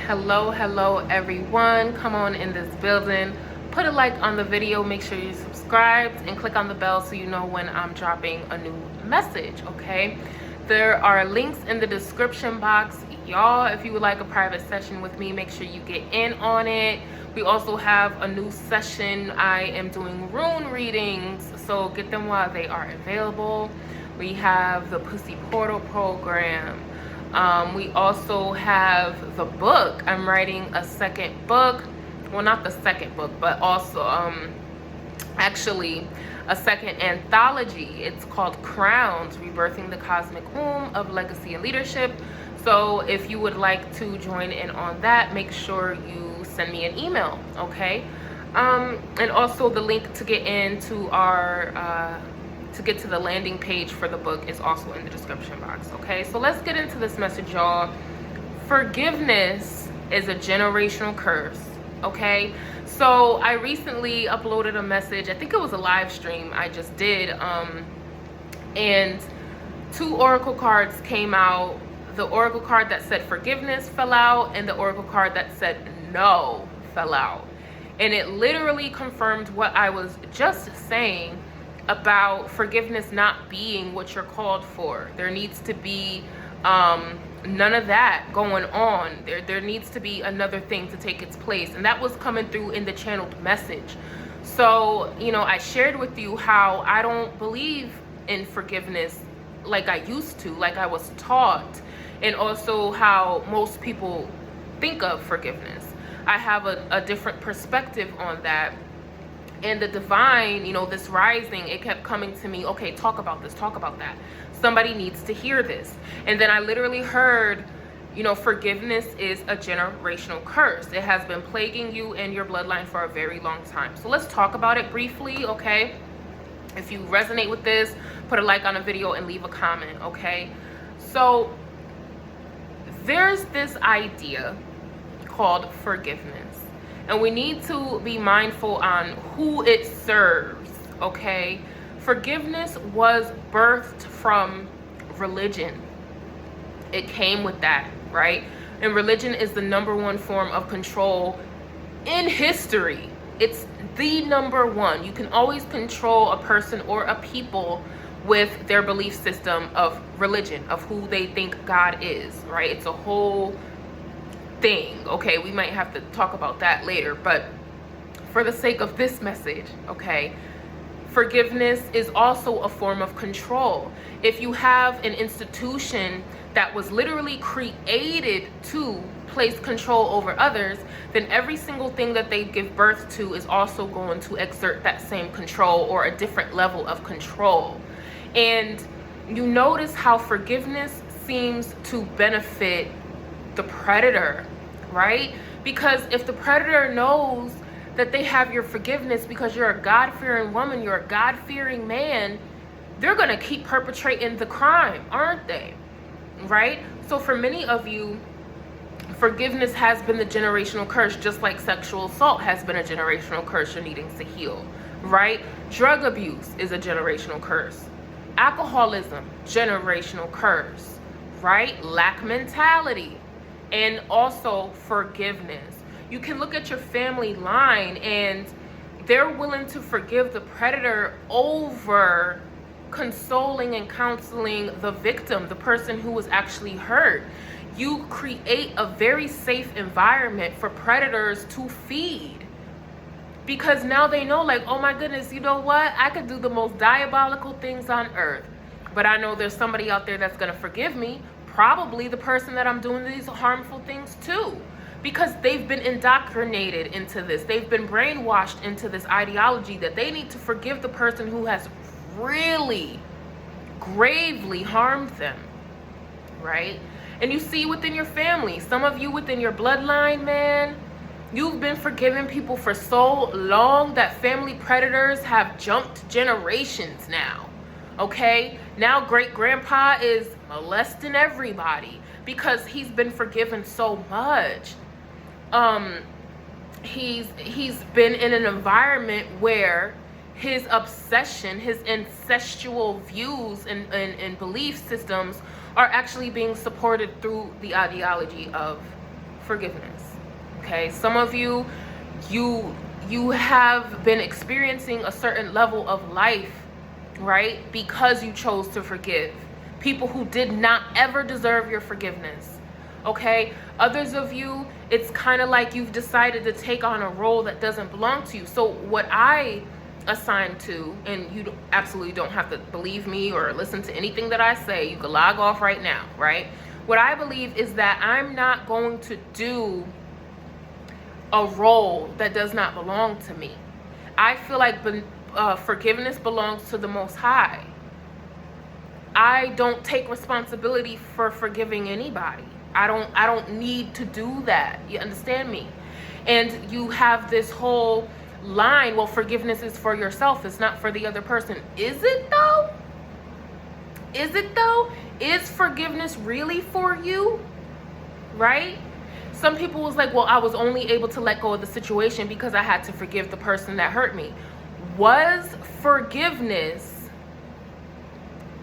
Hello everyone, come on in this building, put a like on the video, make sure you're subscribed and click on the bell so you know when I'm dropping a new message. Okay, there are links in the description box, y'all. If you would like a private session with me, make sure you get in on it. We also have a new session. I am doing rune readings, so get them while they are available. We have the Pussy Portal program. We also have the book. I'm writing a second book. Well, not the second book, but also actually a second anthology. It's called Crowns, Rebirthing the Cosmic Womb of Legacy and Leadership. So if you would like to join in on that, make sure you send me an email, okay? And also the link to get into our to get to the landing page for the book is also in the description box. Okay, so let's get into this message, y'all. Forgiveness is a generational curse. Okay, so I recently uploaded a message. I think it was a live stream I just did, and two oracle cards came out. The oracle card that said forgiveness fell out, and the oracle card that said no fell out. And it literally confirmed what I was just saying about forgiveness not being what you're called for. There needs to be none of that going on. There needs to be another thing to take its place, and that was coming through in the channeled message. So, you know, I shared with you how I don't believe in forgiveness like I used to, like I was taught, and also how most people think of forgiveness. I have a different perspective on that. And the divine, you know, this rising, it kept coming to me, okay, talk about this, talk about that. Somebody needs to hear this. And then I literally heard, you know, forgiveness is a generational curse. It has been plaguing you and your bloodline for a very long time. So let's talk about it briefly, okay? If you resonate with this, put a like on the video and leave a comment, okay? So there's this idea called forgiveness. And we need to be mindful on who it serves, okay? Forgiveness was birthed from religion. It came with that, right? And religion is the #1 form of control in history. It's the #1. You can always control a person or a people with their belief system of religion, of who they think God is, right? It's a whole thing. Okay, we might have to talk about that later, but for the sake of this message, okay, forgiveness is also a form of control. If you have an institution that was literally created to place control over others, then every single thing that they give birth to is also going to exert that same control or a different level of control. And you notice how forgiveness seems to benefit the predator, right? Because if the predator knows that they have your forgiveness because you're a God-fearing woman, you're a God-fearing man, they're gonna keep perpetrating the crime, aren't they? Right? So for many of you, forgiveness has been the generational curse, just like sexual assault has been a generational curse you're needing to heal, right? Drug abuse is a generational curse. Alcoholism, generational curse, right? Lack mentality. And also forgiveness. You can look at your family line and they're willing to forgive the predator over consoling and counseling the victim, the person who was actually hurt. You create a very safe environment for predators to feed. Because now they know, like, oh my goodness, you know what? I could do the most diabolical things on earth, but I know there's somebody out there that's gonna forgive me. Probably the person that I'm doing these harmful things to, because they've been indoctrinated into this. They've been brainwashed into this ideology that they need to forgive the person who has really gravely harmed them, right? And you see within your family, some of you within your bloodline, man, you've been forgiving people for so long that family predators have jumped generations now. Okay, now great grandpa is molesting everybody because he's been forgiven so much. He's been in an environment where his obsession, his incestual views and belief systems are actually being supported through the ideology of forgiveness. Okay, some of you, you have been experiencing a certain level of life, right, because you chose to forgive people who did not ever deserve your forgiveness. Okay, others of you, it's kind of like you've decided to take on a role that doesn't belong to you. So what I assign to, and you absolutely don't have to believe me or listen to anything that I say, you can log off right now, right? What I believe is that I'm not going to do a role that does not belong to me. I feel like forgiveness belongs to the Most High. I don't take responsibility for forgiving anybody. I don't need to do that. You understand me? And you have this whole line, well, forgiveness is for yourself, it's not for the other person. Is it though? Is it though? Is forgiveness really for you? Right? Some people was like, well, I was only able to let go of the situation because I had to forgive the person that hurt me. Was forgiveness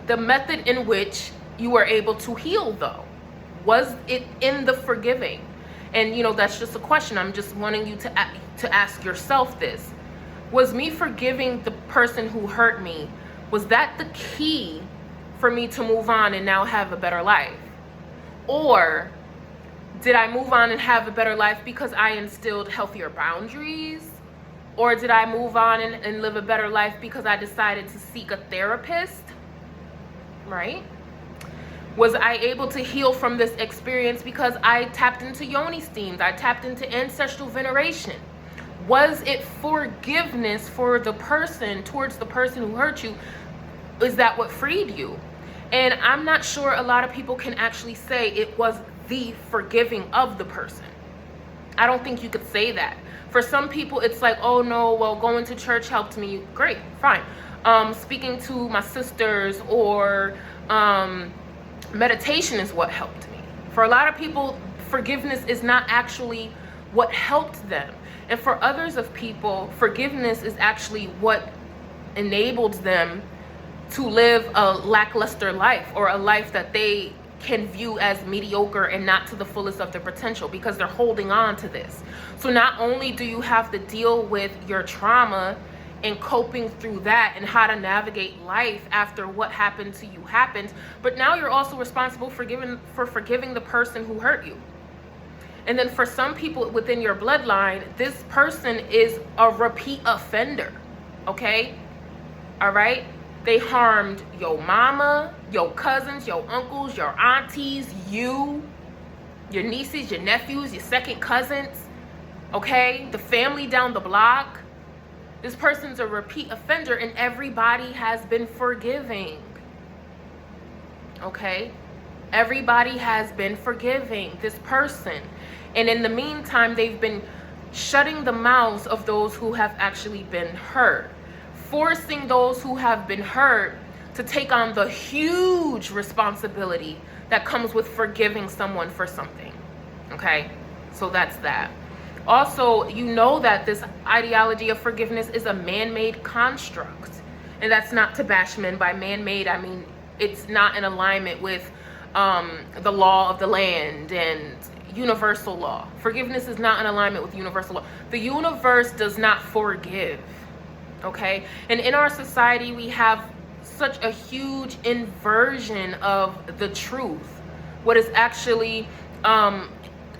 the method in which you were able to heal though? Was it in the forgiving? And you know, that's just a question. I'm just wanting you to ask yourself this. Was me forgiving the person who hurt me, was that the key for me to move on and now have a better life? Or did I move on and have a better life because I instilled healthier boundaries? Or did I move on and live a better life because I decided to seek a therapist? Right? Was I able to heal from this experience because I tapped into yoni steams? I tapped into ancestral veneration? Was it forgiveness for the person, towards the person who hurt you? Is that what freed you? And I'm not sure a lot of people can actually say it was the forgiving of the person. I don't think you could say that. For some people, it's like, oh no, well, going to church helped me. Great, fine. Speaking to my sisters or meditation is what helped me. For a lot of people, forgiveness is not actually what helped them. And for others of people, forgiveness is actually what enabled them to live a lackluster life, or a life that they can view as mediocre and not to the fullest of their potential, because they're holding on to this. So not only do you have to deal with your trauma and coping through that and how to navigate life after what happened to you happened, but now you're also responsible for forgiving the person who hurt you. And then for some people within your bloodline, this person is a repeat offender, okay? All right? They harmed your mama, your cousins, your uncles, your aunties, you, your nieces, your nephews, your second cousins, okay? The family down the block. This person's a repeat offender, and everybody has been forgiving, okay? Everybody has been forgiving this person. And in the meantime, they've been shutting the mouths of those who have actually been hurt, forcing those who have been hurt to take on the huge responsibility that comes with forgiving someone for something, okay? So that's that. Also, you know that this ideology of forgiveness is a man-made construct. And that's not to bash men. By man-made, I mean it's not in alignment with the law of the land and universal law. Forgiveness is not in alignment with universal law. The universe does not forgive, okay? And in our society, we have such a huge inversion of the truth, what is actually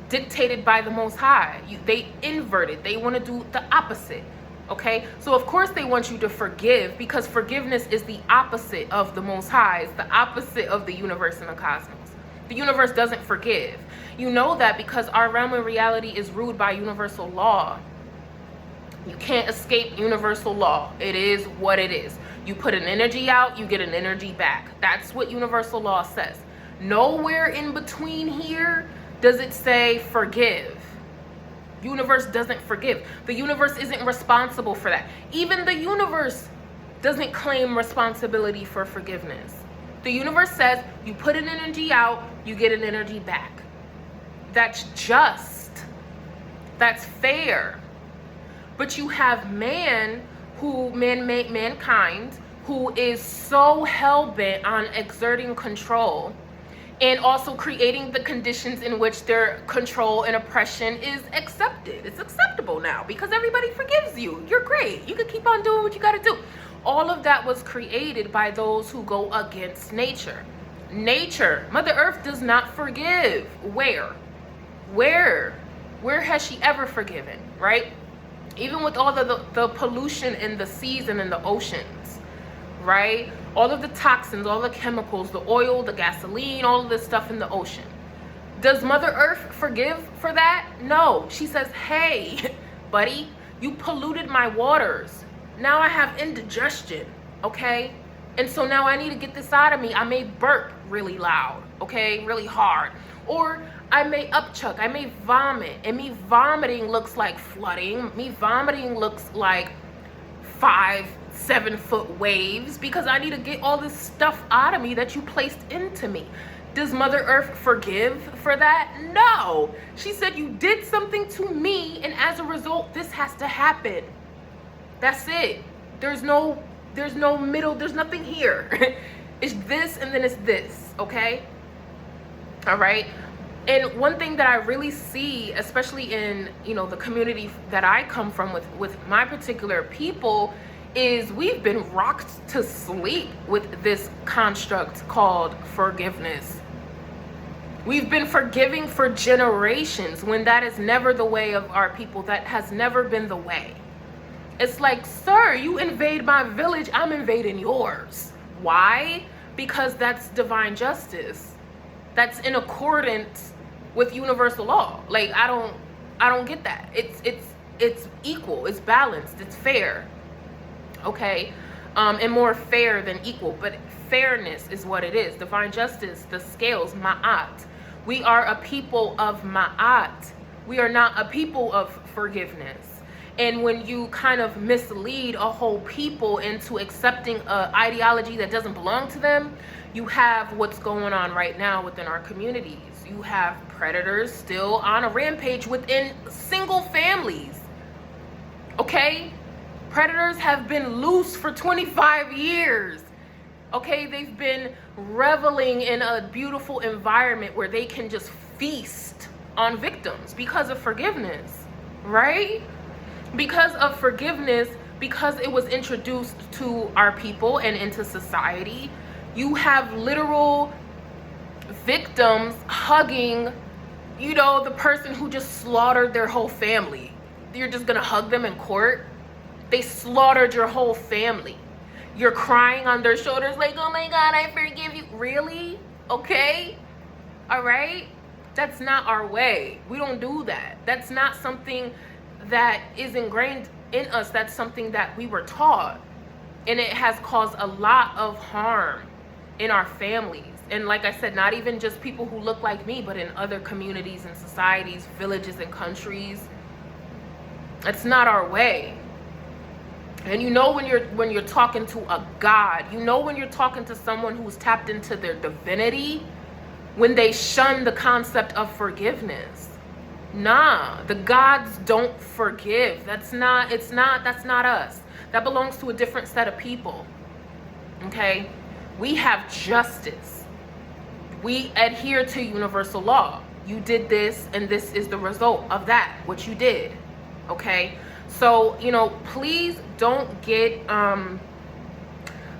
dictated by the Most High. They invert it. They want to do the opposite, okay? So of course they want you to forgive, because forgiveness is the opposite of the Most High. It's the opposite of the universe and the cosmos. The universe doesn't forgive. You know that because our realm of reality is ruled by universal law. You can't escape universal law. It is what it is. You put an energy out, you get an energy back. That's what universal law says. Nowhere in between here does it say forgive. Universe doesn't forgive. The universe isn't responsible for that. Even the universe doesn't claim responsibility for forgiveness. The universe says you put an energy out, you get an energy back. That's just. That's fair. But you have mankind, who is so hell-bent on exerting control and also creating the conditions in which their control and oppression is accepted. It's acceptable now because everybody forgives you. You're great. You can keep on doing what you got to do. All of that was created by those who go against nature. Nature, Mother Earth does not forgive. Where has she ever forgiven, right? Even with all the pollution in the seas and in the oceans, right? All of the toxins, all the chemicals, the oil, the gasoline, all of this stuff in the ocean. Does Mother Earth forgive for that? No. She says, hey, buddy, you polluted my waters. Now I have indigestion, okay? And so now I need to get this out of me. I may burp really loud, okay? Really hard. Or I may upchuck, I may vomit. And me vomiting looks like flooding. Me vomiting looks like 5-7 foot waves because I need to get all this stuff out of me that you placed into me. Does Mother Earth forgive for that? No. She said you did something to me and as a result this has to happen. That's it. There's no middle, there's nothing here. It's this and then it's this, okay? All right. And one thing that I really see, especially in, you know, the community that I come from with my particular people, is we've been rocked to sleep with this construct called forgiveness. We've been forgiving for generations when that is never the way of our people. That has never been the way. It's like, sir, you invade my village, I'm invading yours. Why? Because that's divine justice. That's in accordance with universal law. Like, I don't get that. It's equal, it's balanced, it's fair. Okay? And more fair than equal, but fairness is what it is. Divine justice, the scales, ma'at. We are a people of ma'at. We are not a people of forgiveness. And when you kind of mislead a whole people into accepting an ideology that doesn't belong to them, you have what's going on right now within our communities. You have predators still on a rampage within single families. Okay? Predators have been loose for 25 years. Okay? They've been reveling in a beautiful environment where they can just feast on victims because of forgiveness, right? Because of forgiveness, because it was introduced to our people and into society, you have literal victims hugging, you know, the person who just slaughtered their whole family. You're just gonna hug them in court? They slaughtered your whole family. You're crying on their shoulders like, oh my God, I forgive you. Really? Okay? All right? That's not our way. We don't do that. That's not something that is ingrained in us. That's something that we were taught. And it has caused a lot of harm in our families. And like I said, not even just people who look like me, but in other communities and societies, villages and countries. That's not our way. And you know when you're talking to a God, you know when you're talking to someone who's tapped into their divinity, when they shun the concept of forgiveness. Nah, the gods don't forgive. That's not us. That belongs to a different set of people. Okay? We have justice. We adhere to universal law. You did this, and this is the result of that, what you did. Okay? So, you know, please don't get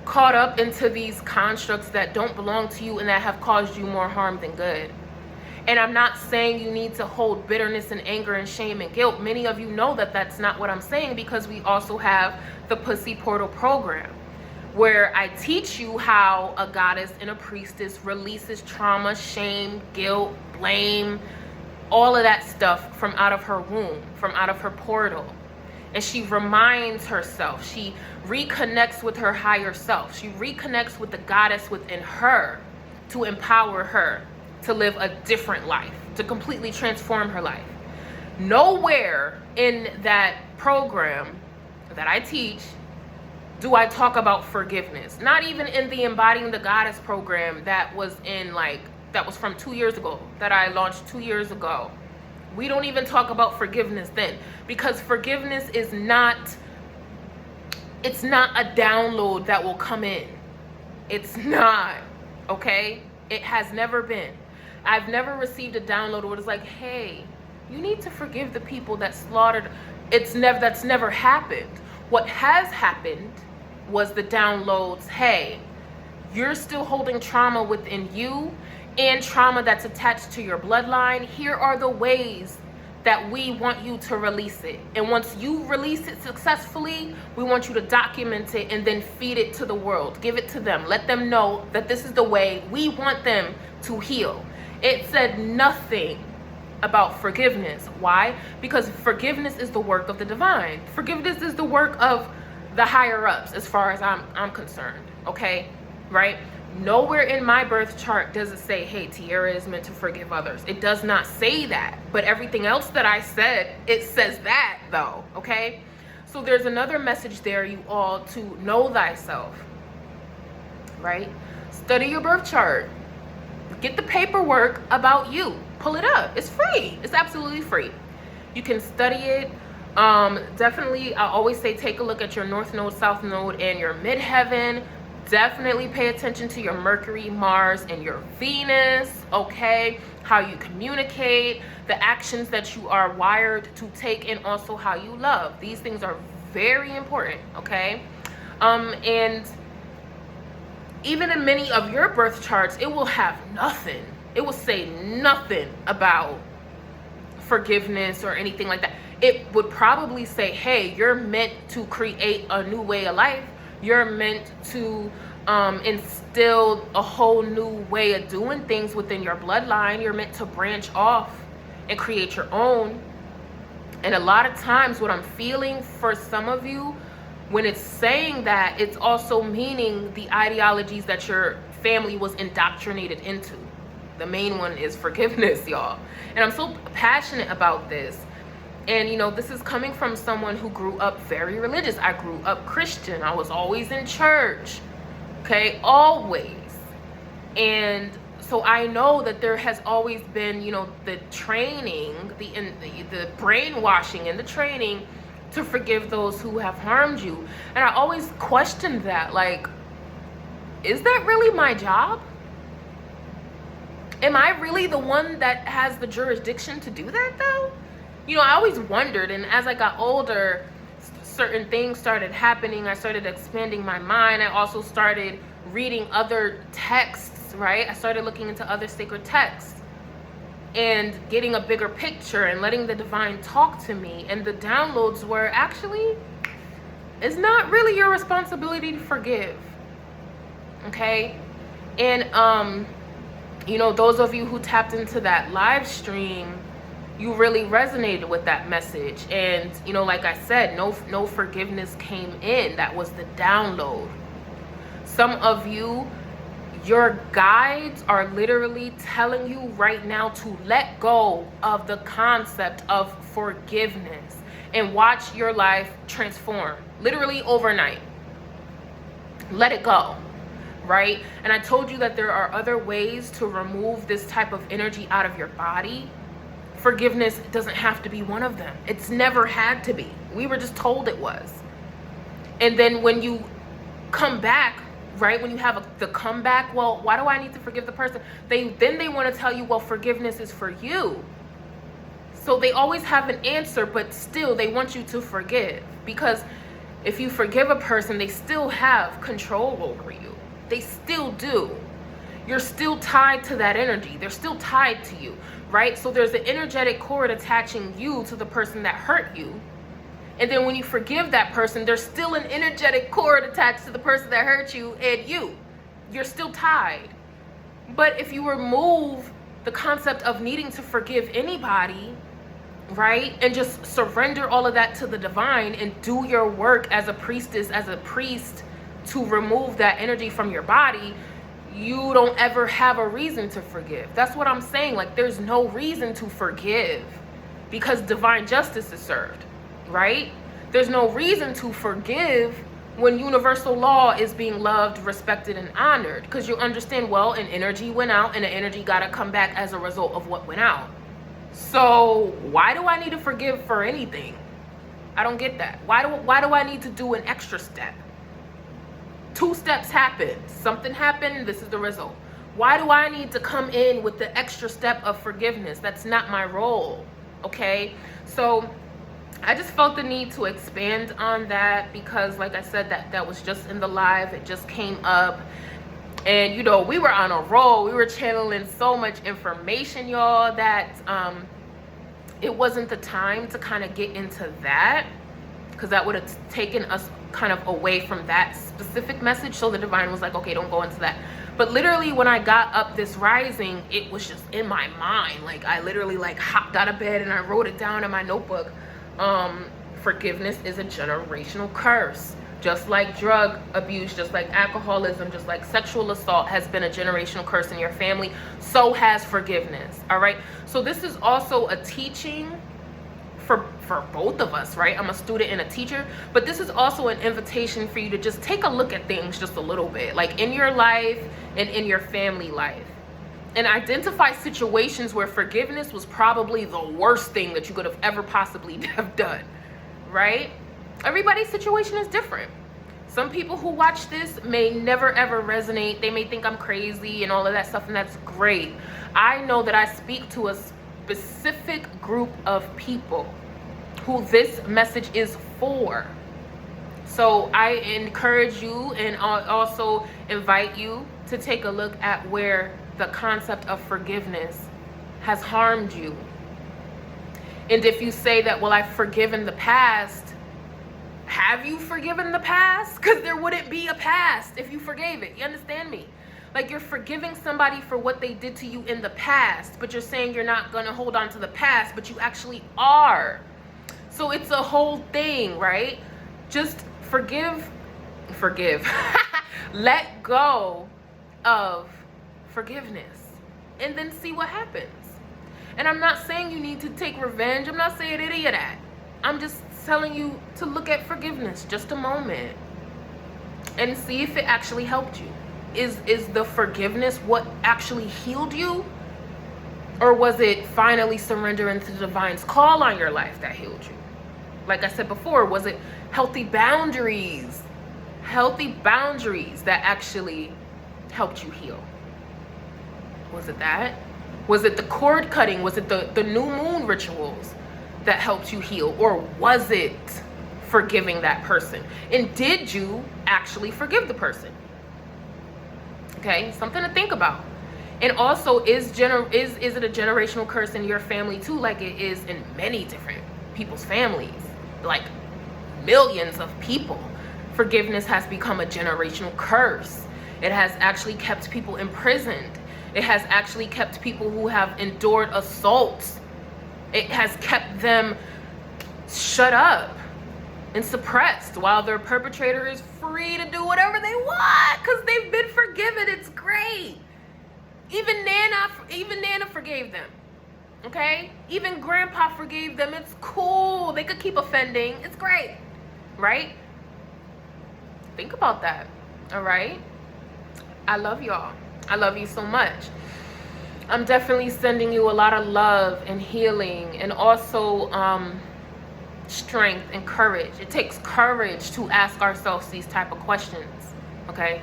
caught up into these constructs that don't belong to you and that have caused you more harm than good. And I'm not saying you need to hold bitterness and anger and shame and guilt. Many of you know that that's not what I'm saying, because we also have the Pussy Portal program, where I teach you how a goddess and a priestess releases trauma, shame, guilt, blame, all of that stuff from out of her womb, from out of her portal. And she reminds herself, she reconnects with her higher self. She reconnects with the goddess within her to empower her to live a different life, to completely transform her life. Nowhere in that program that I teach do I talk about forgiveness. Not even in the Embodying the Goddess program that was from 2 years ago, that I launched 2 years ago. We don't even talk about forgiveness then, because forgiveness is not a download that will come in. It's not, okay? It has never been. I've never received a download where it's like, hey, you need to forgive the people that slaughtered. That's never happened. What has happened was the downloads, hey, you're still holding trauma within you and trauma that's attached to your bloodline. Here are the ways that we want you to release it. And once you release it successfully, we want you to document it and then feed it to the world. Give it to them. Let them know that this is the way we want them to heal. It said nothing about forgiveness. Why? Because forgiveness is the work of the divine. Forgiveness is the work of the higher ups, as far as I'm concerned. Okay, right? Nowhere in my birth chart does it say, hey, Tiara is meant to forgive others. It does not say that. But everything else that I said, it says that though. Okay, so there's another message there, you all, to know thyself. Right? Study your birth chart. Get the paperwork about you. Pull it up. It's free. It's absolutely free. You can study it. Definitely, I always say take a look at your North Node, South Node, and your midheaven. Definitely pay attention to your Mercury, Mars, and your Venus. Okay? How you communicate, the actions that you are wired to take, and also how you love. These things are very important. Okay? And even in many of your birth charts, it will have nothing. It will say nothing about forgiveness or anything like that. It would probably say, hey, you're meant to create a new way of life. You're meant to instill a whole new way of doing things within your bloodline. You're meant to branch off and create your own. And a lot of times what I'm feeling for some of you, when it's saying that, it's also meaning the ideologies that your family was indoctrinated into. The main one is forgiveness, y'all. And I'm so passionate about this. And, you know, this is coming from someone who grew up very religious. I grew up Christian. I was always in church. Okay, always. And so I know that there has always been, you know, the training, the brainwashing and the training to forgive those who have harmed you. And I always questioned that, like, is that really my job? Am I really the one that has the jurisdiction to do that though? You know, I always wondered, and as I got older, certain things started happening. I started expanding my mind. I also started reading other texts, right? I started looking into other sacred texts and getting a bigger picture and letting the divine talk to me. And the downloads were, actually, it's not really your responsibility to forgive. Okay? And, you know, those of you who tapped into that live stream, you really resonated with that message. And, you know, like I said, no forgiveness came in. That was the download. Some of you, your guides are literally telling you right now to let go of the concept of forgiveness and watch your life transform, literally overnight. Let it go, right? And I told you that there are other ways to remove this type of energy out of your body. Forgiveness doesn't have to be one of them. It's never had to be. We were just told it was. And then when you come back, right, when you have the comeback, well, why do I need to forgive the person? They want to tell you, well, forgiveness is for you. So they always have an answer, but still they want you to forgive. Because if you forgive a person, they still have control over you. They still do. You're still tied to that energy. They're still tied to you, right? So there's an energetic cord attaching you to the person that hurt you. And then when you forgive that person, there's still an energetic cord attached to the person that hurt you and you. You're still tied. But if you remove the concept of needing to forgive anybody, right, and just surrender all of that to the divine and do your work as a priestess, as a priest, to remove that energy from your body, you don't ever have a reason to forgive. That's what I'm saying. Like, there's no reason to forgive because divine justice is served, right? There's no reason to forgive when universal law is being loved, respected, and honored, because you understand, well, an energy went out and an energy got to come back as a result of what went out. So why do I need to forgive for anything? I don't get that. Why do I need to do an extra step? 2 steps happened. Something happened. This is the result. Why do I need to come in with the extra step of forgiveness? That's not my role, okay? So I just felt the need to expand on that because, like I said, that was just in the live. It just came up. And, you know, we were on a roll. We were channeling so much information, y'all, that it wasn't the time to kind of get into that, because that would have taken us kind of away from that specific message. So the divine was like, okay, don't go into that. But literally when I got up this rising, it was just in my mind. Like, I literally like hopped out of bed and I wrote it down in my notebook. Forgiveness is a generational curse. Just like drug abuse, just like alcoholism, just like sexual assault has been a generational curse in your family, so has forgiveness. All right. So this is also a teaching for both of us, right? I'm a student and a teacher, but this is also an invitation for you to just take a look at things just a little bit, like in your life and in your family life, and identify situations where forgiveness was probably the worst thing that you could have ever possibly have done, right? Everybody's situation is different. Some people who watch this may never ever resonate. They may think I'm crazy and all of that stuff, and that's great. I know that I speak to a specific group of people who this message is for. So I encourage you and also invite you to take a look at where the concept of forgiveness has harmed you. And if you say that, well, I've forgiven the past, have you forgiven the past? Because there wouldn't be a past if you forgave it. You understand me? Like, you're forgiving somebody for what they did to you in the past, but you're saying you're not going to hold on to the past, but you actually are. So it's a whole thing, right? Just forgive. Let go of forgiveness and then see what happens. And I'm not saying you need to take revenge. I'm not saying any of that. I'm just telling you to look at forgiveness just a moment and see if it actually helped you. Is the forgiveness what actually healed you? Or was it finally surrendering to the divine's call on your life that healed you? Like I said before, was it healthy boundaries? Healthy boundaries that actually helped you heal? Was it that? Was it the cord cutting? Was it the new moon rituals that helped you heal? Or was it forgiving that person? And did you actually forgive the person? Okay, something to think about. And also, is it a generational curse in your family too, like it is in many different people's families, like millions of people? Forgiveness has become a generational curse. It has actually kept people imprisoned. It has actually kept people who have endured assaults. It has kept them shut up and suppressed while their perpetrator is free to do whatever they want because they've been forgiven. It's great. Even Nana forgave them. Okay? Even Grandpa forgave them. It's cool. They could keep offending. It's great. Right? Think about that. All right? I love y'all. I love you so much. I'm definitely sending you a lot of love and healing, and also strength and courage. It takes courage to ask ourselves these type of questions. Okay?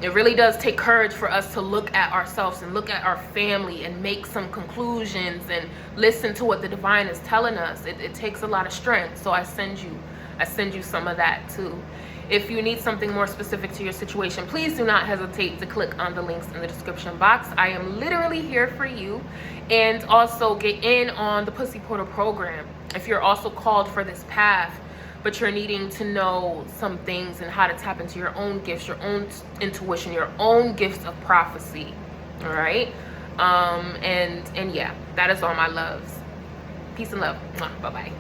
It really does take courage for us to look at ourselves and look at our family and make some conclusions and listen to what the divine is telling us. It takes a lot of strength. So I send you some of that too. If you need something more specific to your situation, please do not hesitate to click on the links in the description box. I am literally here for you. And also get in on the Pussy Portal program. If you're also called for this path, but you're needing to know some things and how to tap into your own gifts, your own intuition, your own gifts of prophecy. All right. And yeah, that is all my loves. Peace and love. Bye-bye.